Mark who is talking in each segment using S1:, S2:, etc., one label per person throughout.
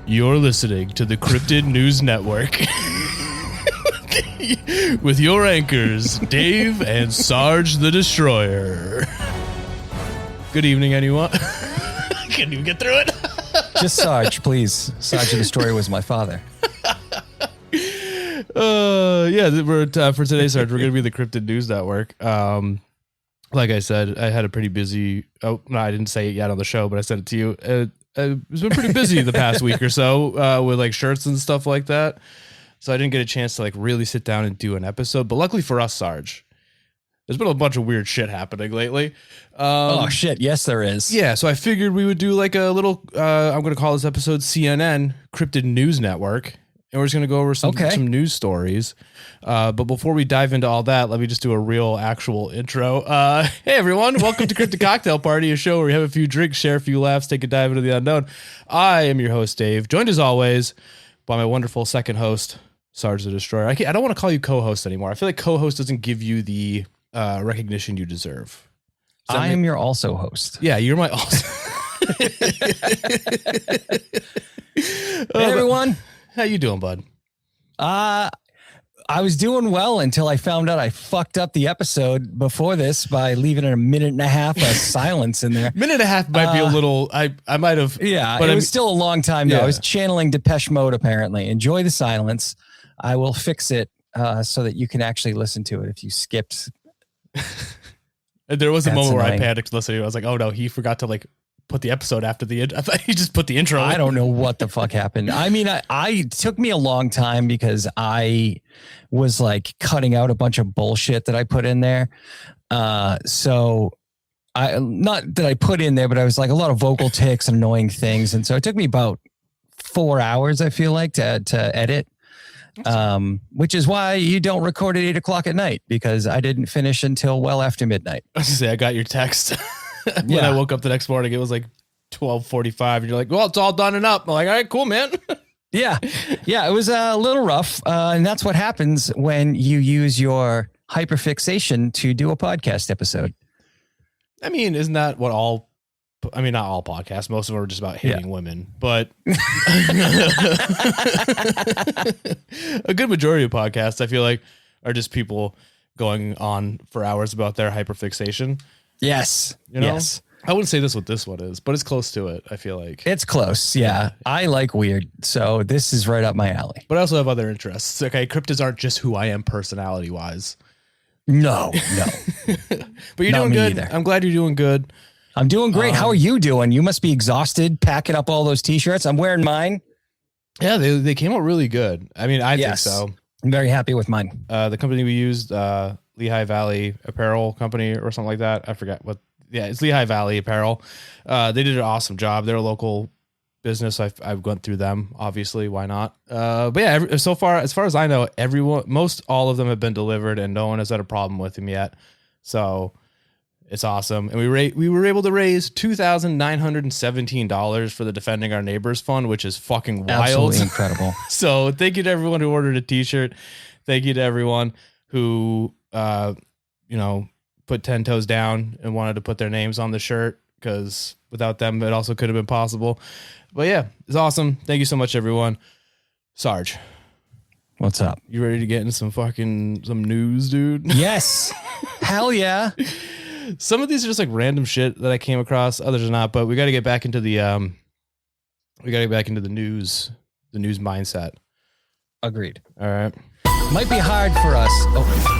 S1: You're listening to the Cryptid News Network with your anchors, Dave and Sarge the Destroyer. Good evening, anyone. Can't even get through it.
S2: Just Sarge, please. Sarge the Destroyer was my father.
S1: For today, Sarge, we're going to be the Cryptid News Network. Like I said, I had a pretty busy... Oh, no, I didn't say it yet on the show, but I sent it to you. It's been pretty busy the past week or so with like shirts and stuff like that. So I didn't get a chance to like really sit down and do an episode. But luckily for us, Sarge, there's been a bunch of weird shit happening lately.
S2: Oh, shit. Yes, there is.
S1: Yeah, so I figured we would do like a little... I'm going to call this episode CNN, Cryptid News Network. And we're just going to go over some news stories. But before we dive into all that, let me just do a real actual intro. Hey, everyone. Welcome to Cryptid Cocktail Party, a show where we have a few drinks, share a few laughs, take a dive into the unknown. I am your host, Dave, joined as always by my wonderful second host, Sarge the Destroyer. I don't want to call you co-host anymore. I feel like co-host doesn't give you the recognition you deserve.
S2: I am your also host.
S1: Yeah, you're my also.
S2: Hey, everyone.
S1: How you doing, bud?
S2: I was doing well until I found out I fucked up the episode before this by leaving a minute and a half of silence in there.
S1: Minute and a half might be a little... I might have...
S2: Yeah, but it was still a long time, though. Yeah. I was channeling Depeche Mode, apparently. Enjoy the silence. I will fix it so that you can actually listen to it if you skipped.
S1: There was a moment where I panicked listening. I was like, oh, no, he forgot to like put the episode after the intro. I thought he just put the intro.
S2: I don't know what the fuck happened. I mean, it took me a long time because I was like cutting out a bunch of bullshit that I put in there. So not that I put in there, but I was like a lot of vocal tics and annoying things. And so it took me about 4 hours, I feel like, to edit. Which is why you don't record at 8 o'clock at night, because I didn't finish until well after midnight.
S1: I was gonna say, I got your text. When I woke up the next morning, it was like 12:45, and you're like, well, it's all done and up. I'm like, all right, cool, man. Yeah,
S2: it was a little rough. And that's what happens when you use your hyperfixation to do a podcast episode.
S1: I mean, isn't that what all, I mean, not all podcasts, most of them are just about hitting women, but a good majority of podcasts, I feel like, are just people going on for hours about their hyperfixation.
S2: Yes.
S1: You know? Yes. I wouldn't say this what this one is, but it's close to it. I feel like
S2: it's close. Yeah. I like weird. So this is right up my alley,
S1: but I also have other interests. Okay. Cryptids aren't just who I am personality wise.
S2: No.
S1: But you're doing good. Either. I'm glad you're doing good.
S2: I'm doing great. How are you doing? You must be exhausted packing up all those t-shirts. I'm wearing mine.
S1: Yeah. They came out really good. I mean, I think so.
S2: I'm very happy with mine.
S1: The company we used, Lehigh Valley Apparel Company or something like that. I forget what. Yeah, it's Lehigh Valley Apparel. They did an awesome job. They're a local business. I've gone through them. Obviously, why not? But yeah, so far as I know, all of them have been delivered, and no one has had a problem with them yet. So it's awesome. And we were able to raise $2,917 for the Defending Our Neighbors Fund, which is fucking wild.
S2: Absolutely incredible.
S1: So thank you to everyone who ordered a t-shirt. Thank you to everyone who put 10 toes down and wanted to put their names on the shirt, because without them, it also could have been possible. But yeah, it's awesome. Thank you so much, everyone. Sarge.
S2: What's up?
S1: You ready to get into some news, dude?
S2: Yes. Hell yeah.
S1: Some of these are just like random shit that I came across. Others are not, but we got to get back into the news mindset.
S2: Agreed.
S1: All right.
S2: Might be hard for us. Oh.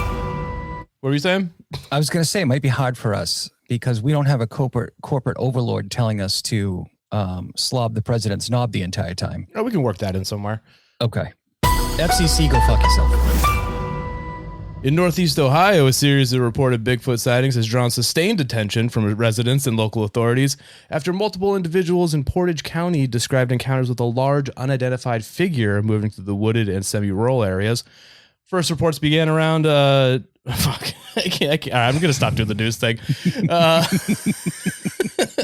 S1: What were you saying?
S2: I was going to say it might be hard for us because we don't have a corporate overlord telling us to slob the president's knob the entire time.
S1: Oh, we can work that in somewhere.
S2: Okay. FCC, go fuck yourself.
S1: In Northeast Ohio, a series of reported Bigfoot sightings has drawn sustained attention from residents and local authorities after multiple individuals in Portage County described encounters with a large unidentified figure moving through the wooded and semi-rural areas. First reports began around, fuck, I can't, I'm going to stop doing the news thing.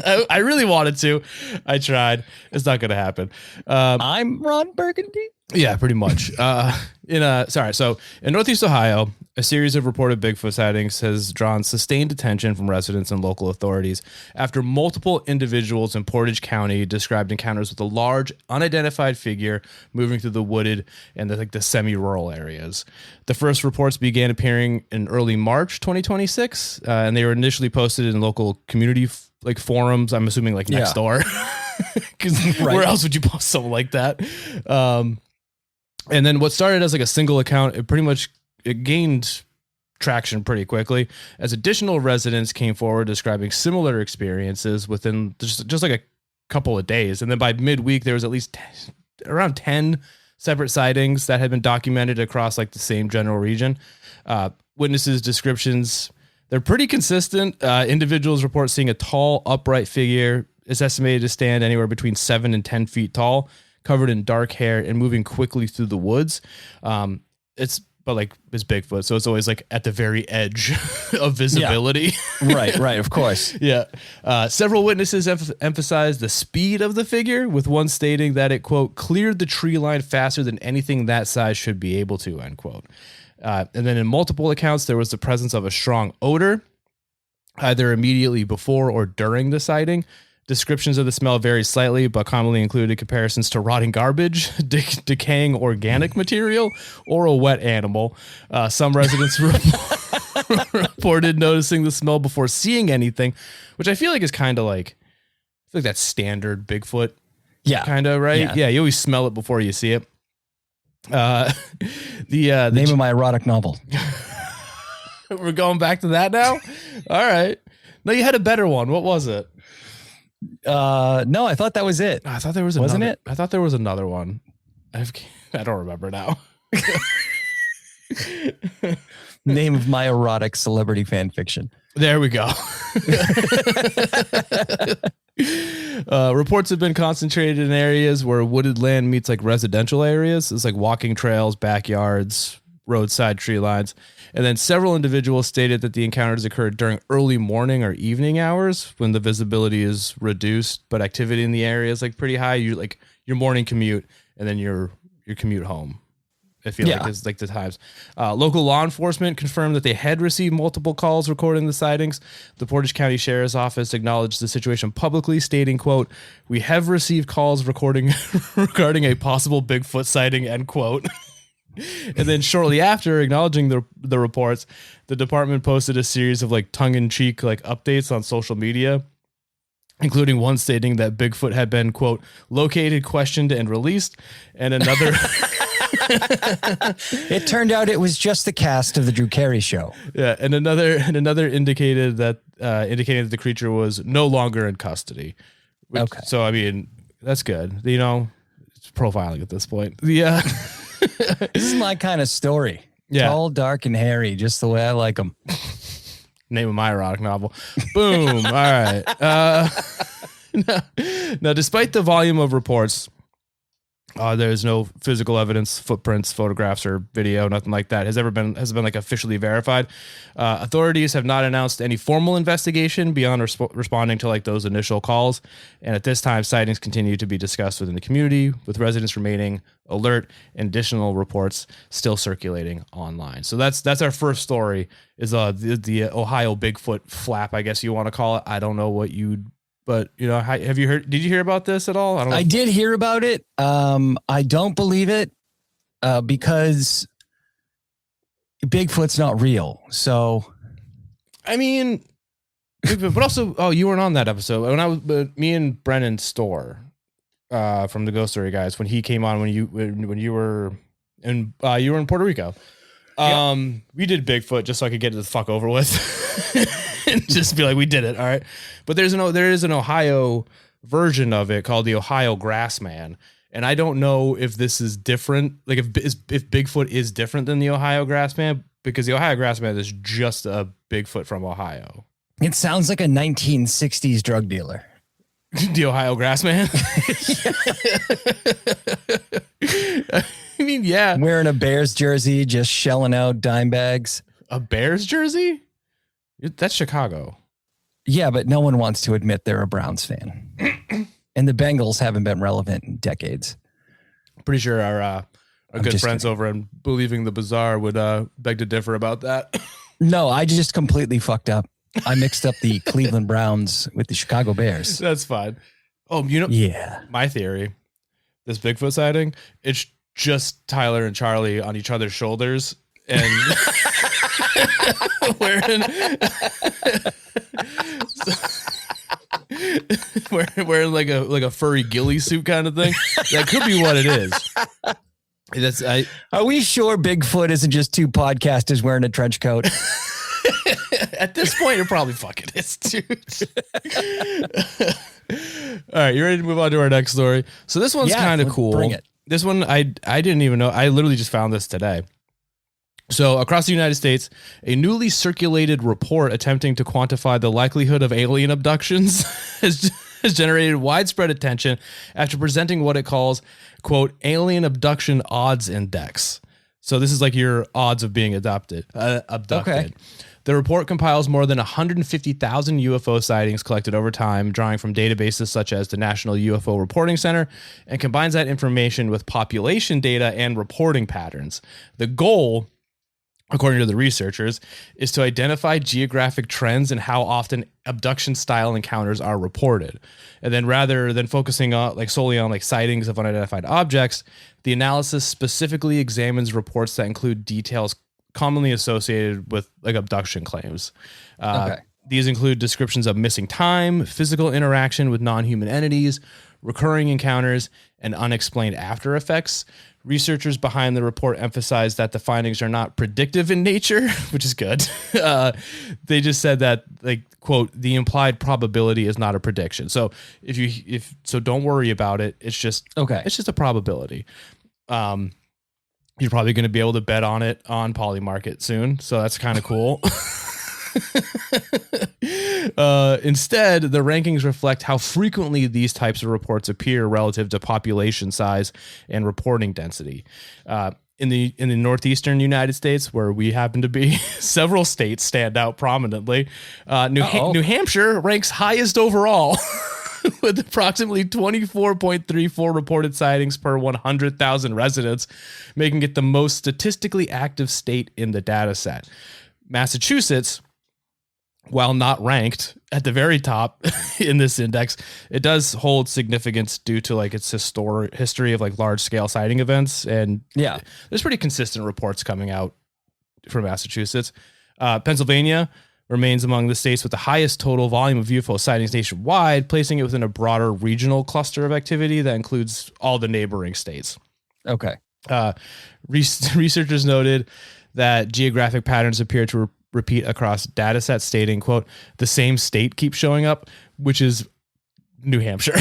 S1: I really wanted to. I tried. It's not going to happen.
S2: I'm Ron Burgundy.
S1: Yeah, pretty much. So in Northeast Ohio, a series of reported Bigfoot sightings has drawn sustained attention from residents and local authorities after multiple individuals in Portage County described encounters with a large, unidentified figure moving through the wooded and the semi-rural areas. The first reports began appearing in early March 2026, and they were initially posted in local community forums. I'm assuming next door, because where else would you post something like that? And then what started as a single account, it gained traction pretty quickly as additional residents came forward describing similar experiences within just a couple of days. And then by midweek, there was at least around 10 separate sightings that had been documented across the same general region. Witnesses' descriptions, they're pretty consistent. Individuals report seeing a tall, upright figure. It's estimated to stand anywhere between 7 and 10 feet tall, covered in dark hair and moving quickly through the woods. It's Bigfoot, so it's always at the very edge of visibility.
S2: Yeah. Right, of course.
S1: Yeah. Several witnesses emphasized the speed of the figure, with one stating that it, quote, cleared the tree line faster than anything that size should be able to, end quote. And then in multiple accounts, there was the presence of a strong odor, either immediately before or during the sighting. Descriptions of the smell vary slightly, but commonly included comparisons to rotting garbage, decaying organic material, or a wet animal. Some residents reported noticing the smell before seeing anything, which I feel is kind of that standard Bigfoot.
S2: Yeah.
S1: Kind of, right? Yeah. You always smell it before you see it. The
S2: name of my erotic novel.
S1: We're going back to that now? All right. No, you had a better one. What was it?
S2: No, I thought that was it.
S1: I thought there was
S2: Wasn't it?
S1: I thought there was another one. I don't remember now.
S2: Name of my erotic celebrity fan fiction.
S1: There we go. Reports have been concentrated in areas where wooded land meets residential areas. It's walking trails, backyards, roadside tree lines. And then several individuals stated that the encounters occurred during early morning or evening hours when the visibility is reduced, but activity in the area is pretty high. You your morning commute and then your commute home. I feel is the times. Local law enforcement confirmed that they had received multiple calls recording the sightings. The Portage County Sheriff's Office acknowledged the situation publicly, stating, quote, "We have received calls regarding a possible Bigfoot sighting," end quote. And then shortly after acknowledging the reports, the department posted a series of tongue-in-cheek updates on social media, including one stating that Bigfoot had been, quote, located, questioned, and released, and another.
S2: It turned out it was just the cast of the Drew Carey Show.
S1: Yeah, and another indicated that the creature was no longer in custody.
S2: Okay.
S1: So I mean, that's good. It's profiling at this point. Yeah.
S2: This is my kind of story.
S1: Yeah.
S2: Tall, dark, and hairy, just the way I like them.
S1: Name of my erotic novel. Boom. All right. Now, despite the volume of reports, there's no physical evidence, footprints, photographs, or video, nothing like that has been officially verified. Authorities have not announced any formal investigation beyond responding to those initial calls. And at this time, sightings continue to be discussed within the community, with residents remaining alert and additional reports still circulating online. So that's our first story is the Ohio Bigfoot flap, I guess you want to call it. I don't know what but have you heard? Did you hear about this at all?
S2: I did hear about it. I don't believe it because Bigfoot's not real. So,
S1: I mean, but also, you weren't on that episode when I was. Me and Brennan Storr from the Ghost Story guys when he came on when you were in Puerto Rico. We did Bigfoot just so I could get it the fuck over with. And just be we did it. All right. But there is an Ohio version of it called the Ohio Grassman. And I don't know if this is different. If Bigfoot is different than the Ohio Grassman, because the Ohio Grassman is just a Bigfoot from Ohio.
S2: It sounds like a 1960s drug dealer.
S1: The Ohio Grassman. I mean, yeah.
S2: Wearing a Bears jersey, just shelling out dime bags.
S1: A Bears jersey? That's Chicago.
S2: Yeah, but no one wants to admit they're a Browns fan. And the Bengals haven't been relevant in decades.
S1: Pretty sure our good friends over in Believing the Bizarre would beg to differ about that.
S2: No, I just completely fucked up. I mixed up the Cleveland Browns with the Chicago Bears.
S1: That's fine. Oh, my theory, this Bigfoot sighting, it's just Tyler and Charlie on each other's shoulders and wearing like a furry ghillie suit kind of thing. That could be what it is.
S2: Are we sure Bigfoot isn't just two podcasters wearing a trench coat?
S1: At this point, it probably fucking is, dude. All right, you ready to move on to our next story? So this one's kind of cool.
S2: Bring it.
S1: This one, I didn't even know. I literally just found this today. So across the United States, a newly circulated report attempting to quantify the likelihood of alien abductions has generated widespread attention after presenting what it calls, quote, alien abduction odds index. So this is like your odds of being abducted.
S2: Okay.
S1: The report compiles more than 150,000 UFO sightings collected over time, drawing from databases such as the National UFO Reporting Center, and combines that information with population data and reporting patterns. The goal, according to the researchers, is to identify geographic trends and how often abduction-style encounters are reported. And then rather than focusing on solely on sightings of unidentified objects, the analysis specifically examines reports that include details commonly associated with abduction claims. These include descriptions of missing time, physical interaction with non-human entities, recurring encounters, and unexplained after effects. Researchers behind the report emphasize that the findings are not predictive in nature, which is good. They just said that, quote, the implied probability is not a prediction. So so don't worry about it. It's just It's just a probability. You're probably going to be able to bet on it on Polymarket soon, so that's kind of cool. Instead, the rankings reflect how frequently these types of reports appear relative to population size and reporting density. In the northeastern United States, where we happen to be, several states stand out prominently. New Hampshire ranks highest overall. With approximately 24.34 reported sightings per 100,000 residents, making it the most statistically active state in the data set. Massachusetts, while not ranked at the very top in this index, it does hold significance due to its history of large scale sighting events. And there's pretty consistent reports coming out from Massachusetts. Pennsylvania remains among the states with the highest total volume of UFO sightings nationwide, placing it within a broader regional cluster of activity that includes all the neighboring states.
S2: Okay.
S1: Researchers noted that geographic patterns appear to repeat across data sets, stating, quote, the same state keeps showing up, which is New Hampshire.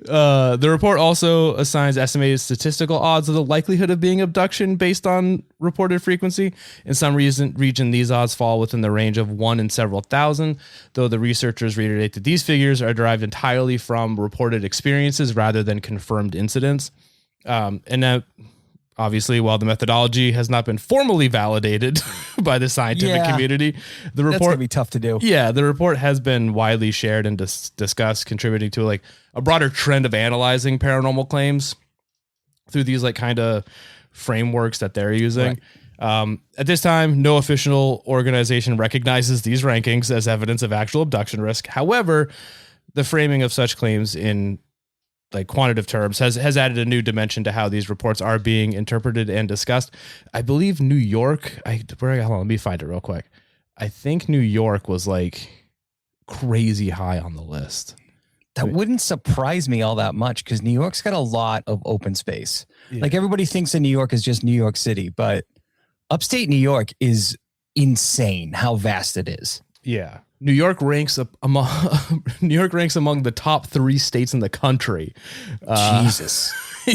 S1: The report also assigns estimated statistical odds of the likelihood of being abduction based on reported frequency. In some region, these odds fall within the range of 1 in several thousand, though the researchers reiterate that these figures are derived entirely from reported experiences rather than confirmed incidents. And now, obviously, while the methodology has not been formally validated by the scientific community, the report,
S2: that's gonna be tough to do.
S1: Yeah, the report has been widely shared and discussed, contributing to a broader trend of analyzing paranormal claims through these kind of frameworks that they're using. Right. At this time, no official organization recognizes these rankings as evidence of actual abduction risk. However, the framing of such claims in quantitative terms has added a new dimension to how these reports are being interpreted and discussed. I believe New York, hold on, let me find it real quick. I think New York was crazy high on the list.
S2: That wouldn't surprise me all that much because New York's got a lot of open space. Yeah. Everybody thinks of New York as just New York City, but upstate New York is insane how vast it is.
S1: Yeah. New York ranks among the top 3 states in the country.
S2: Jesus.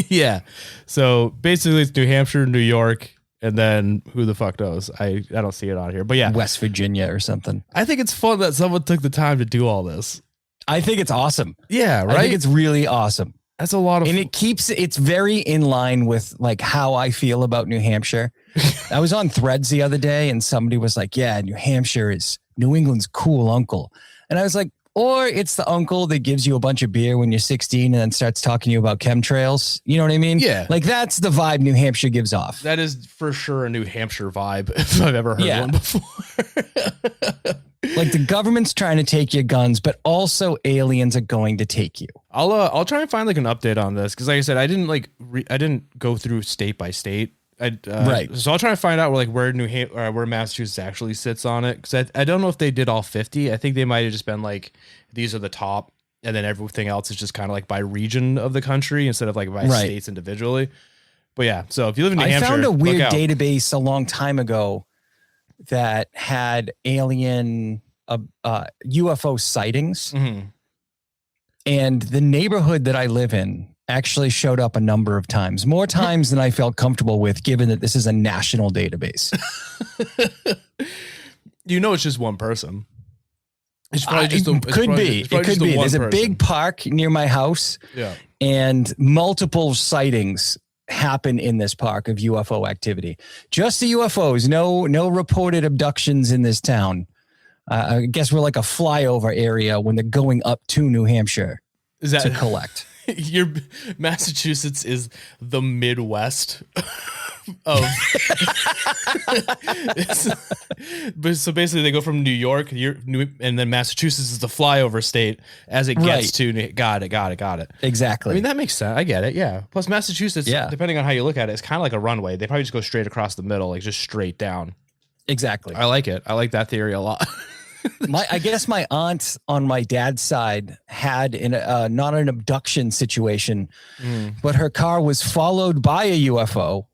S1: Yeah. So basically it's New Hampshire, New York, and then who the fuck knows? I don't see it on here, but yeah.
S2: West Virginia or something.
S1: I think it's fun that someone took the time to do all this.
S2: I think it's awesome.
S1: Yeah, right?
S2: I think it's really awesome.
S1: That's a lot of,
S2: and it's very in line with like how I feel about New Hampshire. I was on Threads the other day and somebody was like, yeah, New Hampshire is New England's cool uncle. And I was like, or it's the uncle that gives you a bunch of beer when you're 16 and then starts talking to you about chemtrails. You know what I mean?
S1: Yeah.
S2: Like that's the vibe New Hampshire gives off.
S1: That is for sure a New Hampshire vibe if I've ever heard one before.
S2: Like the government's trying to take your guns, but also aliens are going to take you.
S1: I'll try and find like an update on this because like I said, I didn't go through state by state.
S2: Right.
S1: So I'll try to find out where where Massachusetts actually sits on it because I don't know if they did all 50. I think they might have just been like these are the top, and then everything else is just kind of like by region of the country instead of like by states individually. But yeah, so if you live in New Hampshire,
S2: I found a weird database a long time ago that had alien UFO sightings, and the neighborhood that I live in actually showed up a number of times, more times than I felt comfortable with, given that this is a national database.
S1: It's just one person. It's probably just
S2: it could be. There's a big park near my house, and multiple sightings happen in this park of UFO activity. Just the UFOs, no reported abductions in this town. I guess we're like a flyover area when they're going up to New Hampshire to collect.
S1: Your Massachusetts is the Midwest of so basically they go from New York and then Massachusetts is the flyover state as it gets to got it
S2: exactly.
S1: I mean that makes sense. I get it. Yeah. Plus Massachusetts, depending on how you look at it, it's kind of like a runway. They probably just go straight across the middle, like just straight down.
S2: Exactly.
S1: I like it. I like that theory a lot.
S2: I guess my aunt on my dad's side had not an abduction situation, but her car was followed by a UFO.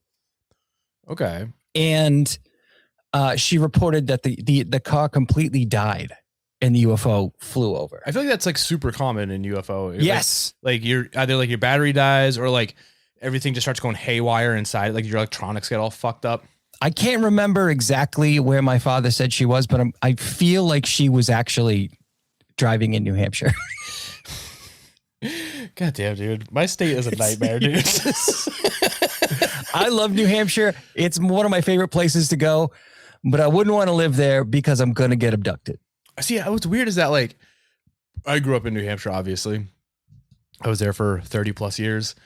S1: Okay.
S2: And she reported that the car completely died and the UFO flew over.
S1: I feel like that's like super common in UFO.
S2: Yes.
S1: Like you're either like your battery dies or like everything just starts going haywire inside. Like your electronics get all fucked up.
S2: I can't remember exactly where my father said she was, but I feel like she was actually driving in New Hampshire.
S1: God damn, dude. My state is a nightmare, dude.
S2: I love New Hampshire. It's one of my favorite places to go, but I wouldn't want to live there because I'm going to get abducted.
S1: See, what's weird is that like I grew up in New Hampshire, obviously. I was there for 30 plus years.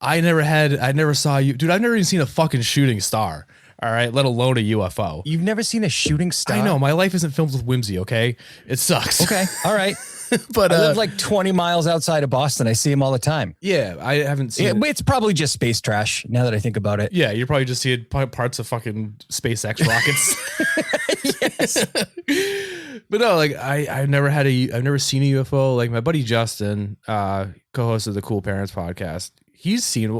S1: I never saw you. Dude, I've never even seen a fucking shooting star. All right, let alone a UFO.
S2: You've never seen a shooting star?
S1: I know. My life isn't filled with whimsy, okay? It sucks.
S2: Okay, all right. But I live like 20 miles outside of Boston. I see them all the time.
S1: Yeah, I haven't seen
S2: it. It's probably just space trash, now that I think about it.
S1: Yeah, you're probably just seeing parts of fucking SpaceX rockets.
S2: Yes.
S1: But no, like I've never seen a UFO. Like my buddy Justin, co-host of the Cool Parents podcast, he's seen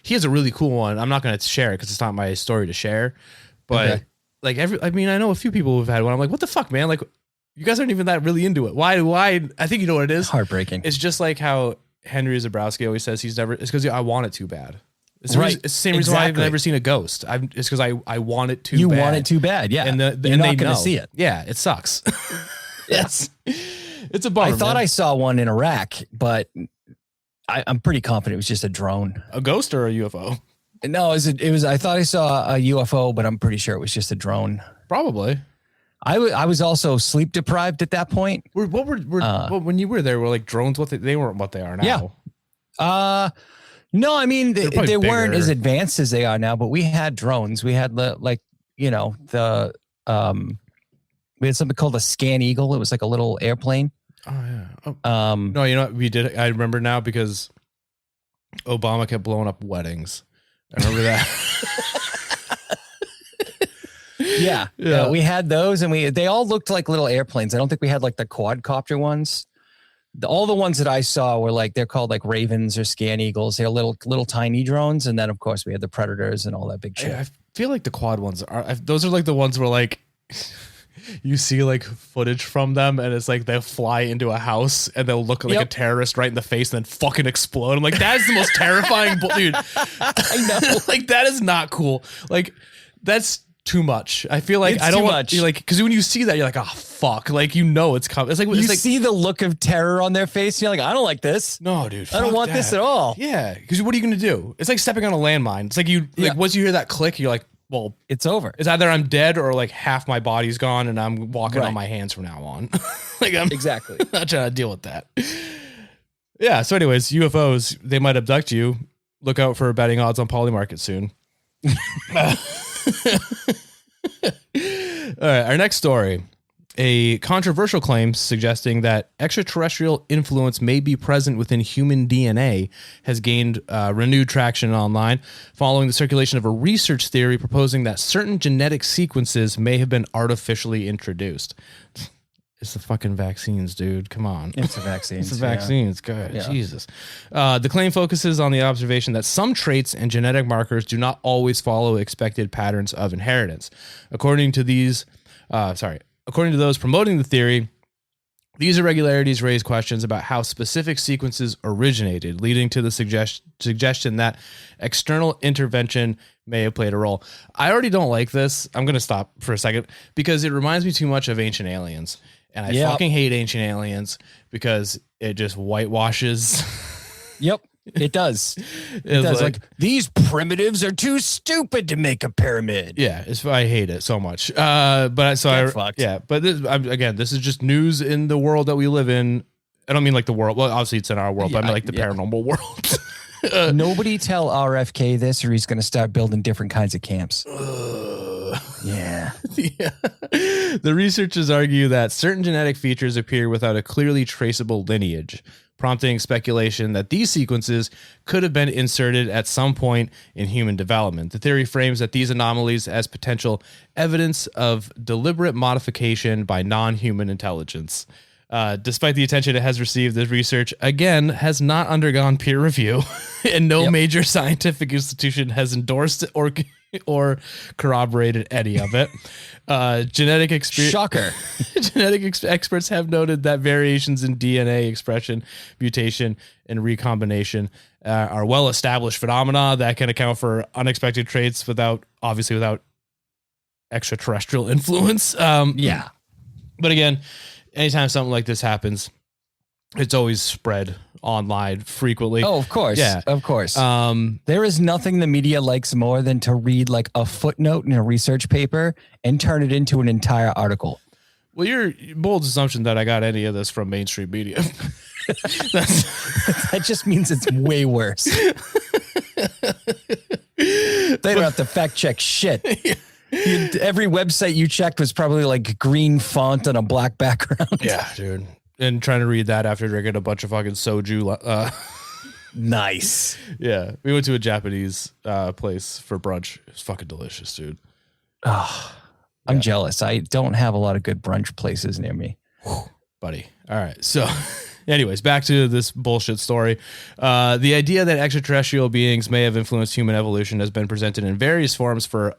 S1: he has a really cool one. I'm not going to share it because it's not my story to share. But I know a few people who've had one. I'm like, what the fuck, man? Like, you guys aren't even that really into it. Why? I think you know what it is.
S2: Heartbreaking.
S1: It's just like how Henry Zabrowski always says it's because I want it too bad. It's the same reason why I've never seen a ghost. It's because I want it too bad. You want
S2: it too bad, yeah.
S1: And
S2: you're not going to see it.
S1: Yeah, it sucks.
S2: Yes.
S1: It's a bummer.
S2: I thought I saw one in Iraq, but I'm pretty confident it was just a drone.
S1: A ghost or a UFO?
S2: No, it was. I thought I saw a UFO, but I'm pretty sure it was just a drone.
S1: Probably.
S2: I was also sleep deprived at that point.
S1: When you were there, were like drones? They weren't what they are now.
S2: Yeah. No, I mean they weren't as advanced as they are now. But we had drones. We had we had something called a Scan Eagle. It was like a little airplane.
S1: Oh yeah. Oh. No, you know what we did. I remember now because Obama kept blowing up weddings. I remember that.
S2: Yeah, we had those, and they all looked like little airplanes. I don't think we had like the quadcopter ones. All the ones that I saw were they're called like Ravens or Scan Eagles. They're little tiny drones, and then of course we had the Predators and all that big shit.
S1: I feel like the quad ones those are like the ones where like you see like footage from them, and it's like they'll fly into a house and they'll look like a terrorist right in the face and then fucking explode. I'm like, that is the most terrifying, dude.
S2: I know,
S1: like that is not cool. Like that's too much. I feel like
S2: It's
S1: I don't
S2: too
S1: want
S2: much.
S1: you're like, because when you see that, you're like, oh fuck, like you know it's coming. It's like
S2: You
S1: it's like,
S2: see the look of terror on their face. And you're like, I don't like this.
S1: no, dude,
S2: I don't
S1: fuck
S2: want this
S1: that.
S2: at all.
S1: Yeah, because what are you gonna do? It's like stepping on a landmine. It's like
S2: Yeah.
S1: once you hear that click, you're like, well,
S2: It's over.
S1: it's either I'm dead or like half my body's gone and I'm walking
S2: Right.
S1: on my hands from now on. Like I'm
S2: Exactly.
S1: not trying to deal with that. Yeah. So, anyways, UFOs, they might abduct you. Look out for betting odds on Polymarket soon. All right. Our next story. A controversial claim suggesting that extraterrestrial influence may be present within human DNA has gained renewed traction online following the circulation of a research theory proposing that certain genetic sequences may have been artificially introduced. It's the fucking vaccines, dude. Come on.
S2: It's a vaccine.
S1: It's the vaccines. God,
S2: Yeah.
S1: Jesus. The claim focuses on the observation that some traits and genetic markers do not always follow expected patterns of inheritance. According to those promoting the theory, these irregularities raise questions about how specific sequences originated, leading to the suggestion that external intervention may have played a role. I already don't like this. I'm going to stop for a second because it reminds me too much of Ancient Aliens. And I fucking hate Ancient Aliens because it just whitewashes.
S2: Yep. It does. It does. Like, these primitives are too stupid to make a pyramid.
S1: Yeah, I hate it so much. But this is just news in the world that we live in. I don't mean like the world. Well, obviously it's in our world, but I mean like the paranormal world.
S2: Nobody tell RFK this, or he's going to start building different kinds of camps. Yeah.
S1: Yeah. The researchers argue that certain genetic features appear without a clearly traceable lineage, prompting speculation that these sequences could have been inserted at some point in human development. The theory frames that these anomalies as potential evidence of deliberate modification by non-human intelligence. Despite the attention it has received, this research, again, has not undergone peer review, and no major scientific institution has endorsed or corroborated any of it.
S2: Shocker.
S1: Genetic experts have noted that variations in DNA expression, mutation, and recombination are well-established phenomena that can account for unexpected traits without extraterrestrial influence.
S2: Yeah.
S1: But again, anytime something like this happens, it's always spread online frequently.
S2: Oh, of course.
S1: Yeah.
S2: Of course. There is nothing the media likes more than to read like a footnote in a research paper and turn it into an entire article.
S1: Well, your bold assumption that I got any of this from mainstream media.
S2: That just means it's way worse. They don't have to fact check shit. Every website you checked was probably like green font on a black background.
S1: Yeah, dude. And trying to read that after drinking a bunch of fucking soju.
S2: Nice.
S1: Yeah. We went to a Japanese place for brunch. It was fucking delicious, dude.
S2: Oh, I'm jealous. I don't have a lot of good brunch places near me.
S1: Buddy. All right. So anyways, back to this bullshit story. The idea that extraterrestrial beings may have influenced human evolution has been presented in various forms for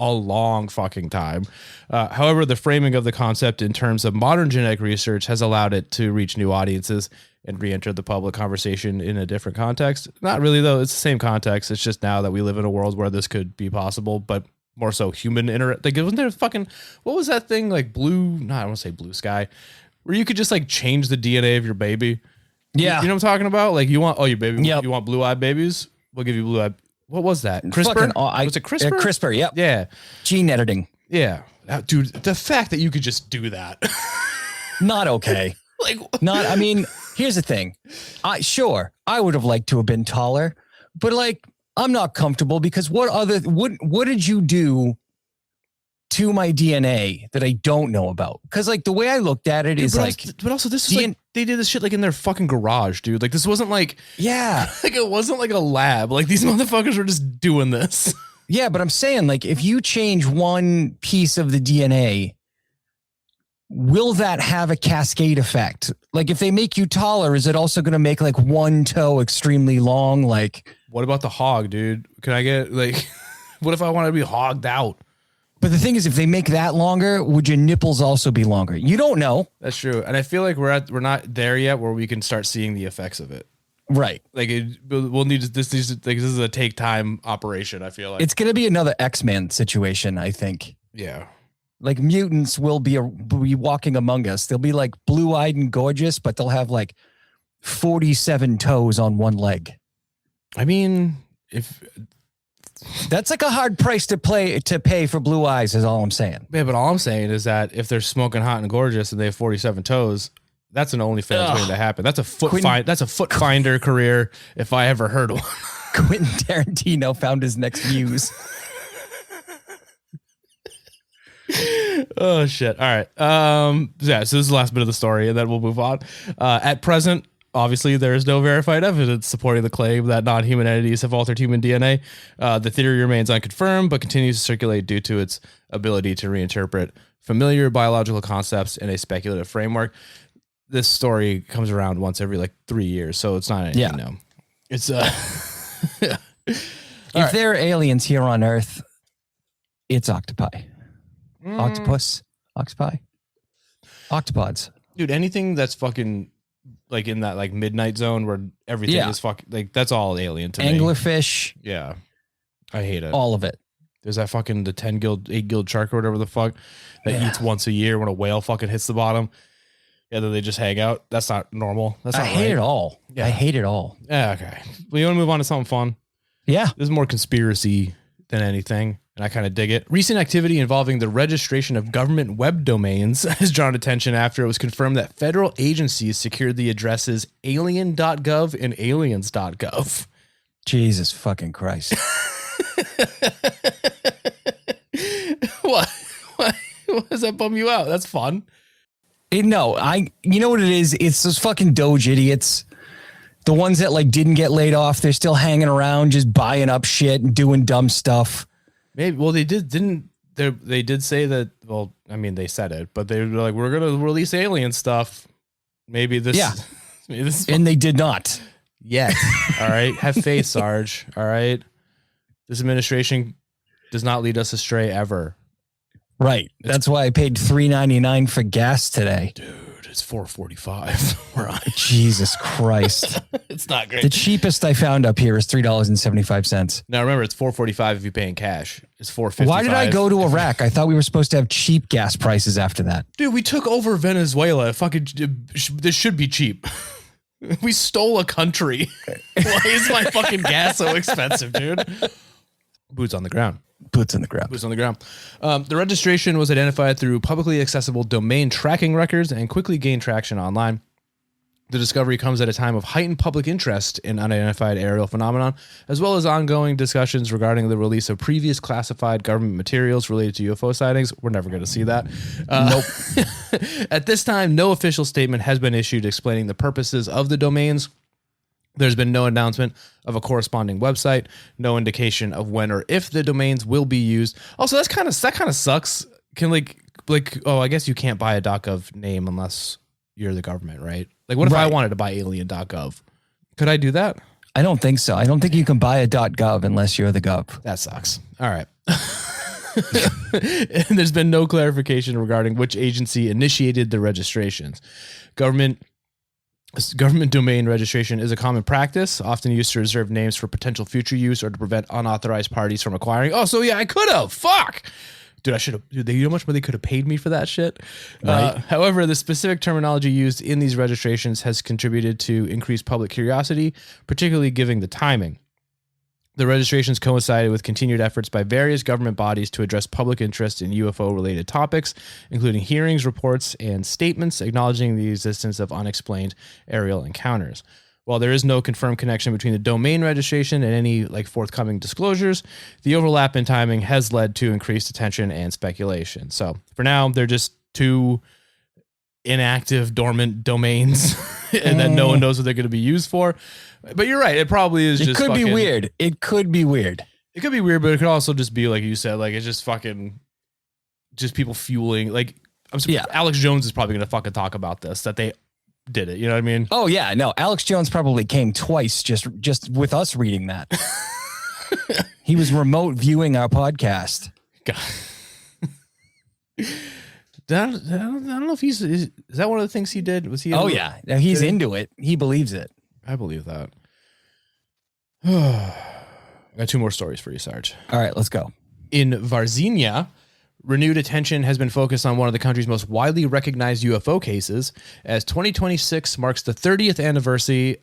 S1: a long fucking time. However, the framing of the concept in terms of modern genetic research has allowed it to reach new audiences and re-enter the public conversation in a different context. Not really, though. It's the same context. It's just now that we live in a world where this could be possible, but more so human like, wasn't there fucking, what was that thing like I don't want to say blue sky, where you could just like change the DNA of your baby?
S2: Yeah.
S1: You know what I'm talking about? Like you want, your baby,
S2: Yep.
S1: you want blue-eyed babies? We'll give you blue-eyed. What was that? CRISPR? Was it CRISPR?
S2: CRISPR, yep.
S1: Yeah.
S2: Gene editing.
S1: Yeah. Dude, the fact that you could just do that.
S2: Not okay. I mean, here's the thing. I would have liked to have been taller, but like, I'm not comfortable because what did you do to my DNA that I don't know about? Because like the way I looked at it is like,
S1: but also this is like, they did this shit like in their fucking garage, dude. Like this wasn't like,
S2: yeah,
S1: like it wasn't like a lab. Like these motherfuckers were just doing this.
S2: Yeah, but I'm saying like if you change one piece of the DNA, will that have a cascade effect? Like if they make you taller, is it also going to make like one toe extremely long? Like
S1: what about the hog, dude? Can I get like, what if I want to be hogged out?
S2: But the thing is, if they make that longer, would your nipples also be longer? You don't know.
S1: That's true. And I feel like we're not there yet where we can start seeing the effects of it.
S2: Right.
S1: Like we'll need this. This is a take time operation. I feel like
S2: it's going to be another X-Men situation. I think.
S1: Yeah.
S2: Like mutants will be walking among us. They'll be like blue-eyed and gorgeous, but they'll have like 47 toes on one leg.
S1: I mean, if
S2: that's like a hard price to pay for blue eyes, is all I'm saying.
S1: Yeah, but all I'm saying is that if they're smoking hot and gorgeous and they have 47 toes, that's an OnlyFans waiting to happen. That's a foot finder career if I ever heard one.
S2: Quentin Tarantino found his next muse.
S1: Oh shit. All right. So this is the last bit of the story and then we'll move on. At present, obviously, there is no verified evidence supporting the claim that non-human entities have altered human DNA. The theory remains unconfirmed, but continues to circulate due to its ability to reinterpret familiar biological concepts in a speculative framework. This story comes around once every like 3 years, so it's not anything new. It's
S2: if there are aliens here on Earth, it's octopi, octopus, octopi, octopods.
S1: Dude, anything that's fucking like in that like midnight zone where everything is fucking like that's all alien to me.
S2: Anglerfish.
S1: Yeah. I hate it.
S2: All of it.
S1: There's that fucking the 10 guild, 8 guild shark or whatever the fuck that eats once a year when a whale fucking hits the bottom. Yeah, then they just hang out. That's not normal. That's not
S2: I hate it all. Yeah. I hate it all.
S1: Yeah, okay. Well, you want to move on to something fun?
S2: Yeah.
S1: This is more conspiracy than anything, and I kind of dig it. Recent activity involving the registration of government web domains has drawn attention after it was confirmed that federal agencies secured the addresses alien.gov and aliens.gov.
S2: Jesus fucking Christ.
S1: What? Why does that bum you out? That's fun.
S2: You know what it is? It's those fucking Doge idiots. The ones that like didn't get laid off. They're still hanging around, just buying up shit and doing dumb stuff.
S1: Maybe. Well, they did say that. Well, I mean, they said it, but they were like, we're going to release alien stuff. Maybe this.
S2: Yeah.
S1: Maybe this.
S2: And they did not
S1: yet. All right. Have faith, Sarge. All right. This administration does not lead us astray ever.
S2: Right. That's why I paid $3.99 for gas today.
S1: Dude, it's $4.45. We're on.
S2: Jesus Christ.
S1: It's not great.
S2: The cheapest I found up here is $3.75.
S1: Now remember, it's $4.45 if you pay in cash. It's $4.55.
S2: Why did I go to Iraq? I thought we were supposed to have cheap gas prices after that.
S1: Dude, we took over Venezuela. Fucking, this should be cheap. We stole a country. Why is my fucking gas so expensive, dude? Boots on the ground.
S2: Boots on the ground.
S1: Boots on the ground. The registration was identified through publicly accessible domain tracking records and quickly gained traction online. The discovery comes at a time of heightened public interest in unidentified aerial phenomenon, as well as ongoing discussions regarding the release of previous classified government materials related to UFO sightings. We're never going to see that. Nope. At this time, no official statement has been issued explaining the purposes of the domains. There's been no announcement of a corresponding website, no indication of when or if the domains will be used. Also, that kind of sucks. Can like I guess you can't buy a .gov name unless you're the government, right? Like what if I wanted to buy alien.gov? Could I do that?
S2: I don't think so. I don't think you can buy a .gov unless you're the gov.
S1: That sucks. All right. And there's been no clarification regarding which agency initiated the registrations. Government domain registration is a common practice, often used to reserve names for potential future use or to prevent unauthorized parties from acquiring. Oh, so yeah, I could have. Fuck. Dude, I should have. Dude, you know how much money they could have paid me for that shit? Right. However, the specific terminology used in these registrations has contributed to increased public curiosity, particularly given the timing. The registrations coincided with continued efforts by various government bodies to address public interest in UFO-related topics, including hearings, reports, and statements acknowledging the existence of unexplained aerial encounters. While there is no confirmed connection between the domain registration and any forthcoming disclosures, the overlap in timing has led to increased attention and speculation. So for now, they're just two inactive, dormant domains, and then no one knows what they're going to be used for. But you're right. It probably is. It
S2: could be weird. It could be weird.
S1: It could be weird, but it could also just be like you said. Like it's just fucking, just people fueling. Like Alex Jones is probably going to fucking talk about this, that they did it. You know what I mean?
S2: Oh yeah, no. Alex Jones probably came twice just with us reading that. He was remote viewing our podcast.
S1: God. I don't know if is that one of the things he did? Was he?
S2: Oh yeah, no, he's into it. He believes it.
S1: I believe that. I got two more stories for you, Sarge.
S2: All right, let's go.
S1: In Varzinia, renewed attention has been focused on one of the country's most widely recognized UFO cases, as 2026 marks the 30th anniversary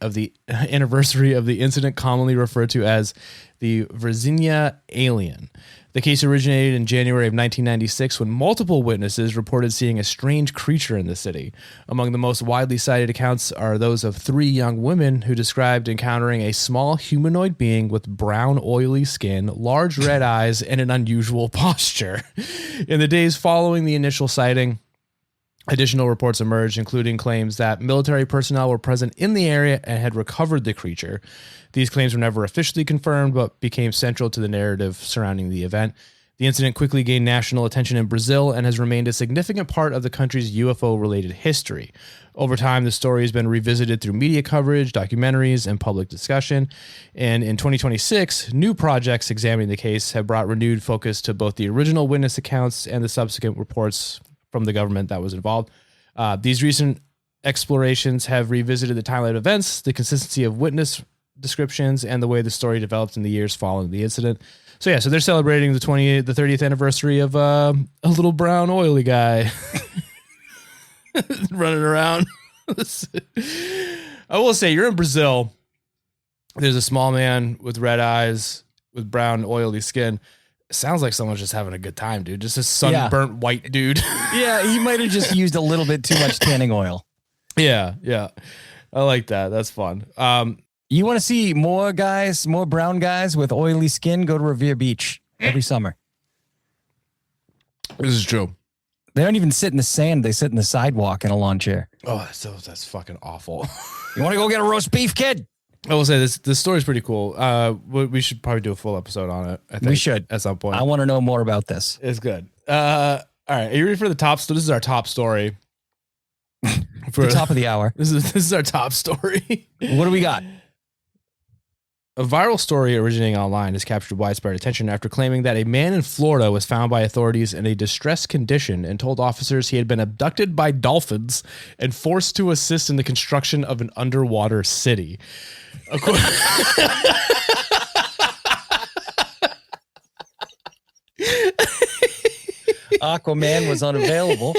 S1: of the incident commonly referred to as the Varzinia alien. The case originated in January of 1996 when multiple witnesses reported seeing a strange creature in the city. Among the most widely cited accounts are those of three young women who described encountering a small humanoid being with brown, oily skin, large red eyes, and an unusual posture. In the days following the initial sighting, additional reports emerged, including claims that military personnel were present in the area and had recovered the creature. These claims were never officially confirmed, but became central to the narrative surrounding the event. The incident quickly gained national attention in Brazil and has remained a significant part of the country's UFO-related history. Over time, the story has been revisited through media coverage, documentaries, and public discussion. And in 2026, new projects examining the case have brought renewed focus to both the original witness accounts and the subsequent reports from the government that was involved. These recent explorations have revisited the timeline of events, the consistency of witness descriptions, and the way the story developed in the years following the incident. So they're celebrating the 30th anniversary of a little brown oily guy running around. I will say, you're in Brazil. There's a small man with red eyes with brown oily skin. Sounds like someone's just having a good time, dude. Just a sunburnt white dude.
S2: Yeah, he might have just used a little bit too much tanning oil.
S1: Yeah. I like that. That's fun.
S2: You want to see more brown guys with oily skin? Go to Revere Beach every summer.
S1: This is true.
S2: They don't even sit in the sand. They sit in the sidewalk in a lawn chair.
S1: Oh, that's fucking awful.
S2: You want to go get a roast beef, kid?
S1: I will say this story's pretty cool. We should probably do a full episode on it. I think
S2: we should
S1: at some point.
S2: I want to know more about this.
S1: It's good. All right. Are you ready for the top? This is our top story.
S2: For the top of the hour.
S1: This is our top story.
S2: What do we got?
S1: A viral story originating online has captured widespread attention after claiming that a man in Florida was found by authorities in a distressed condition and told officers he had been abducted by dolphins and forced to assist in the construction of an underwater city.
S2: Aquaman was unavailable.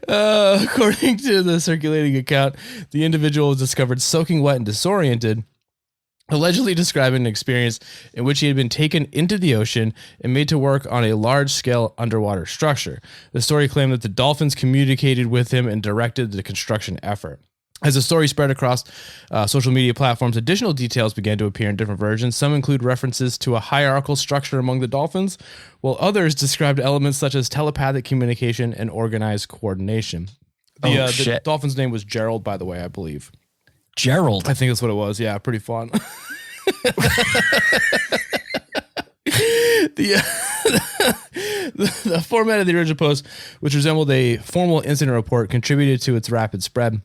S1: According to the circulating account, the individual was discovered soaking wet and disoriented, allegedly describing an experience in which he had been taken into the ocean and made to work on a large-scale underwater structure. The story claimed that the dolphins communicated with him and directed the construction effort. As the story spread across social media platforms, additional details began to appear in different versions. Some include references to a hierarchical structure among the dolphins, while others described elements such as telepathic communication and organized coordination. The dolphin's name was Gerald, by the way, I believe.
S2: Gerald?
S1: I think that's what it was. Yeah, pretty fun. The format of the original post, which resembled a formal incident report, contributed to its rapid spread.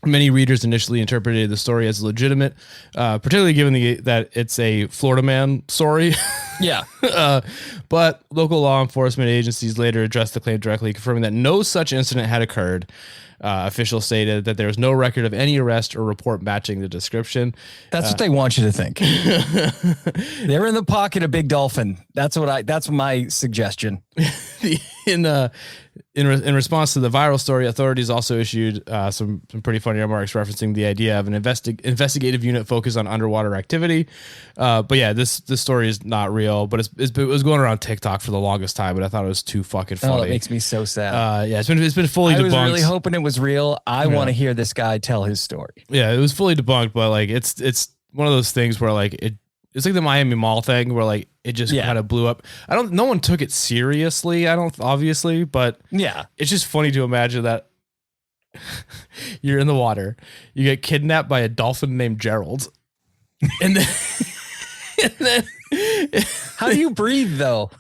S1: Many readers initially interpreted the story as legitimate, particularly given that it's a Florida man story.
S2: Yeah.
S1: But local law enforcement agencies later addressed the claim directly, confirming that no such incident had occurred. Officials stated that there was no record of any arrest or report matching the description.
S2: That's what they want you to think. They're in the pocket of Big Dolphin. That's my suggestion.
S1: In response to the viral story, authorities also issued some pretty funny remarks referencing the idea of an investigative unit focused on underwater activity. But yeah, this story is not real, but it was going around TikTok for the longest time, but I thought it was too fucking funny.
S2: Oh, it makes me so sad.
S1: Yeah, it's been fully debunked. I was
S2: really hoping it was real. I want to hear this guy tell his story.
S1: Yeah, it was fully debunked, but like it's one of those things where like it's like the Miami Mall thing where like it just kind of blew up. No one took it seriously. Obviously, but yeah, it's just funny to imagine that you're in the water, you get kidnapped by a dolphin named Gerald, and then
S2: how do you breathe though?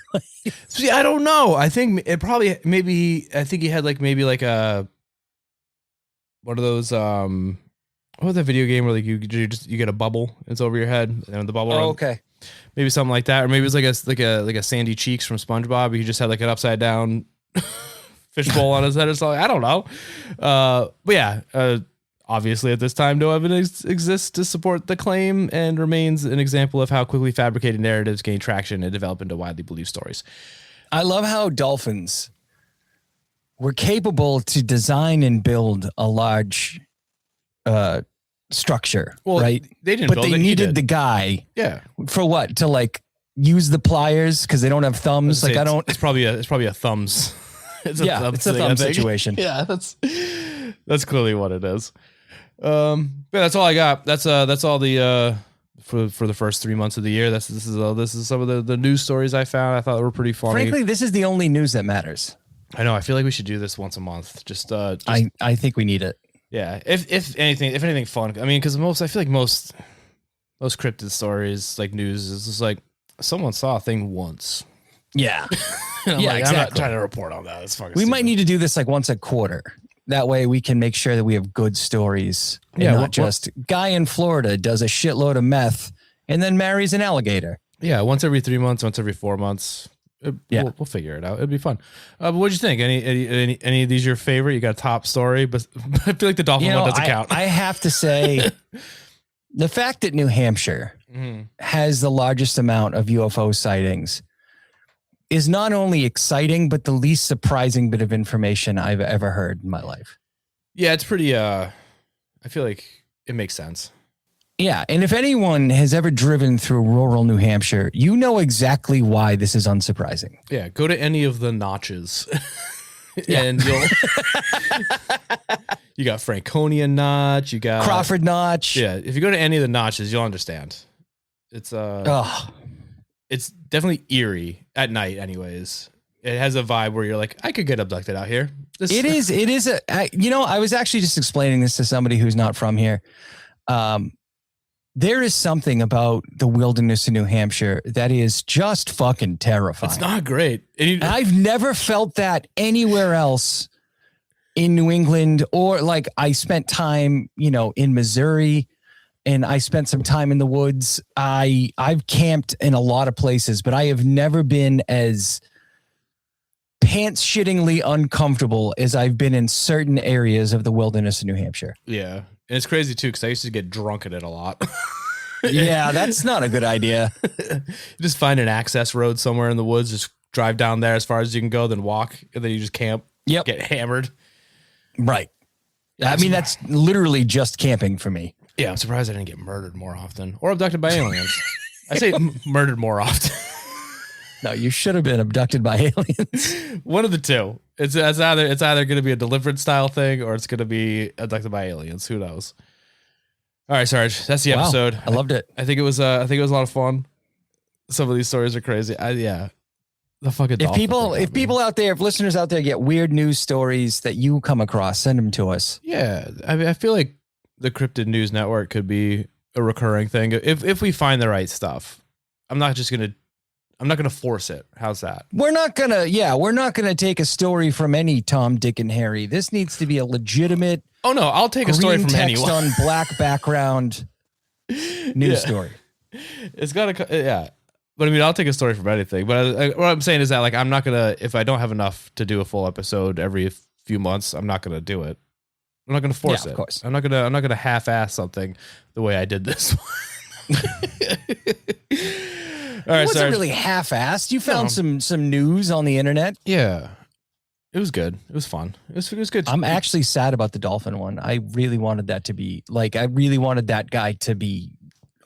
S1: See, I don't know. I think it probably I think he had maybe a one of those what was that video game where like you get a bubble, it's over your head and the bubble.
S2: Okay.
S1: Maybe something like that, or maybe it was like a Sandy Cheeks from SpongeBob. He just had like an upside down fishbowl on his head or something. I don't know. But yeah, Obviously, at this time, no evidence exists to support the claim and remains an example of how quickly fabricated narratives gain traction and develop into widely believed stories.
S2: I love how dolphins were capable to design and build a large structure, right?
S1: They didn't
S2: but
S1: build
S2: they
S1: it, he
S2: needed
S1: did.
S2: the guy.
S1: Yeah.
S2: For what? To like use the pliers because they don't have thumbs. Like I don't.
S1: It's probably a thumbs.
S2: It's a thumb situation.
S1: Yeah, that's clearly what it is. Yeah, that's all I got. That's all the for the first 3 months of the year. This is some of the news stories I found. I thought were pretty funny.
S2: Frankly, this is the only news that matters.
S1: I know. I feel like we should do this once a month.
S2: I think we need it.
S1: Yeah. If anything fun. I mean, because I feel like most cryptid stories like news is just like someone saw a thing once.
S2: Yeah.
S1: Yeah,
S2: exactly.
S1: I'm not trying to report on that. It's fucking
S2: We
S1: stupid.
S2: might need to do this like once a quarter. That way we can make sure that we have good stories. And
S1: Yeah,
S2: not just guy in Florida does a shitload of meth and then marries an alligator.
S1: Yeah, once every 3 months, once every 4 months. We'll figure it out. It'd be fun. But what'd you think? Any of these your favorite? You got a top story, but I feel like the dolphin one doesn't count.
S2: I have to say, the fact that New Hampshire has the largest amount of UFO sightings is not only exciting, but the least surprising bit of information I've ever heard in my life.
S1: Yeah, it's pretty. I feel like it makes sense.
S2: Yeah, and if anyone has ever driven through rural New Hampshire, you know exactly why this is unsurprising.
S1: Yeah, go to any of the notches, and you got Franconia Notch, you got
S2: Crawford Notch.
S1: Yeah, if you go to any of the notches, you'll understand. It's it's definitely eerie at night. Anyways, it has a vibe where you're like, I could get abducted out here.
S2: It is I was actually just explaining this to somebody who's not from here. There is something about the wilderness in New Hampshire that is just fucking terrifying.
S1: It's not great.
S2: I've never felt that anywhere else in New England, or like I spent time, in Missouri, and I spent some time in the woods. I've camped in a lot of places, but I have never been as pants shittingly uncomfortable as I've been in certain areas of the wilderness in New Hampshire.
S1: Yeah. And it's crazy too, because I used to get drunk in it a lot.
S2: Yeah, that's not a good idea.
S1: Just find an access road somewhere in the woods, just drive down there as far as you can go, then walk, and then you just camp.
S2: Yep.
S1: Get hammered.
S2: Right. I mean, that's literally just camping for me.
S1: Yeah, I'm surprised I didn't get murdered more often or abducted by aliens. I say murdered more often.
S2: No, you should have been abducted by aliens.
S1: One of the two. It's either going to be a Deliverance style thing or it's going to be abducted by aliens. Who knows? All right, Sarge, that's the episode.
S2: I loved it.
S1: I think it was a lot of fun. Some of these stories are crazy. The fucking
S2: if people out there, if listeners out there get weird news stories that you come across, send them to us.
S1: Yeah, I mean, I feel like the Cryptid News Network could be a recurring thing if we find the right stuff. I'm not gonna force it. How's that?
S2: We're not gonna take a story from any Tom, Dick, and Harry. This needs to be a legitimate.
S1: Oh no, I'll take a story from
S2: text
S1: anyone.
S2: on black background news story.
S1: It's gotta, yeah. But I mean, I'll take a story from anything. But what I'm saying is that, like, I'm not gonna, if I don't have enough to do a full episode every few months, I'm not gonna do it. I'm not gonna force it.
S2: Of course.
S1: I'm not gonna half-ass something the way I did this one. All right,
S2: it wasn't really half-assed. You found some news on the internet.
S1: Yeah, it was good. It was fun. It was good.
S2: I'm actually sad about the dolphin one. I really wanted that to be like. I really wanted that guy to be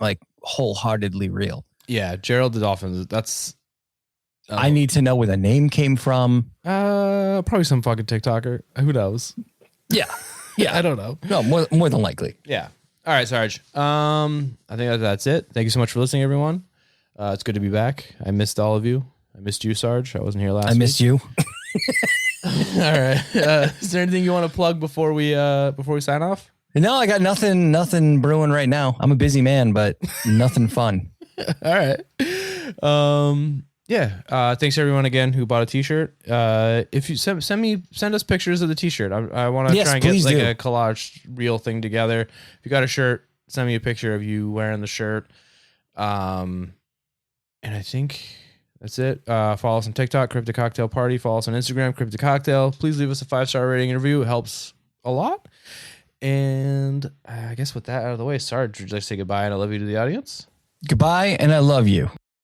S2: like wholeheartedly real.
S1: Yeah, Gerald the dolphin. That's.
S2: I need to know where the name came from.
S1: Probably some fucking TikToker. Who knows?
S2: Yeah,
S1: I don't know.
S2: No, more than likely.
S1: Yeah. All right, Sarge. I think that's it. Thank you so much for listening, everyone. It's good to be back. I missed all of you. I missed you, Sarge. I wasn't here last week.
S2: I missed you.
S1: All right. Is there anything you want to plug before we sign off?
S2: No, I got nothing brewing right now. I'm a busy man, but nothing fun.
S1: All right. Yeah. Thanks everyone again who bought a t-shirt. If you send us pictures of the t-shirt. I want to try and get like a collage reel thing together. If you got a shirt, send me a picture of you wearing the shirt. And I think that's it. Follow us on TikTok, Cryptid Cocktail Party. Follow us on Instagram, Cryptid Cocktail. Please leave us a 5-star rating and review. It helps a lot. And And I guess with that out of the way, Sarge, would you like to say goodbye and I love you to the audience?
S2: Goodbye, and I love you.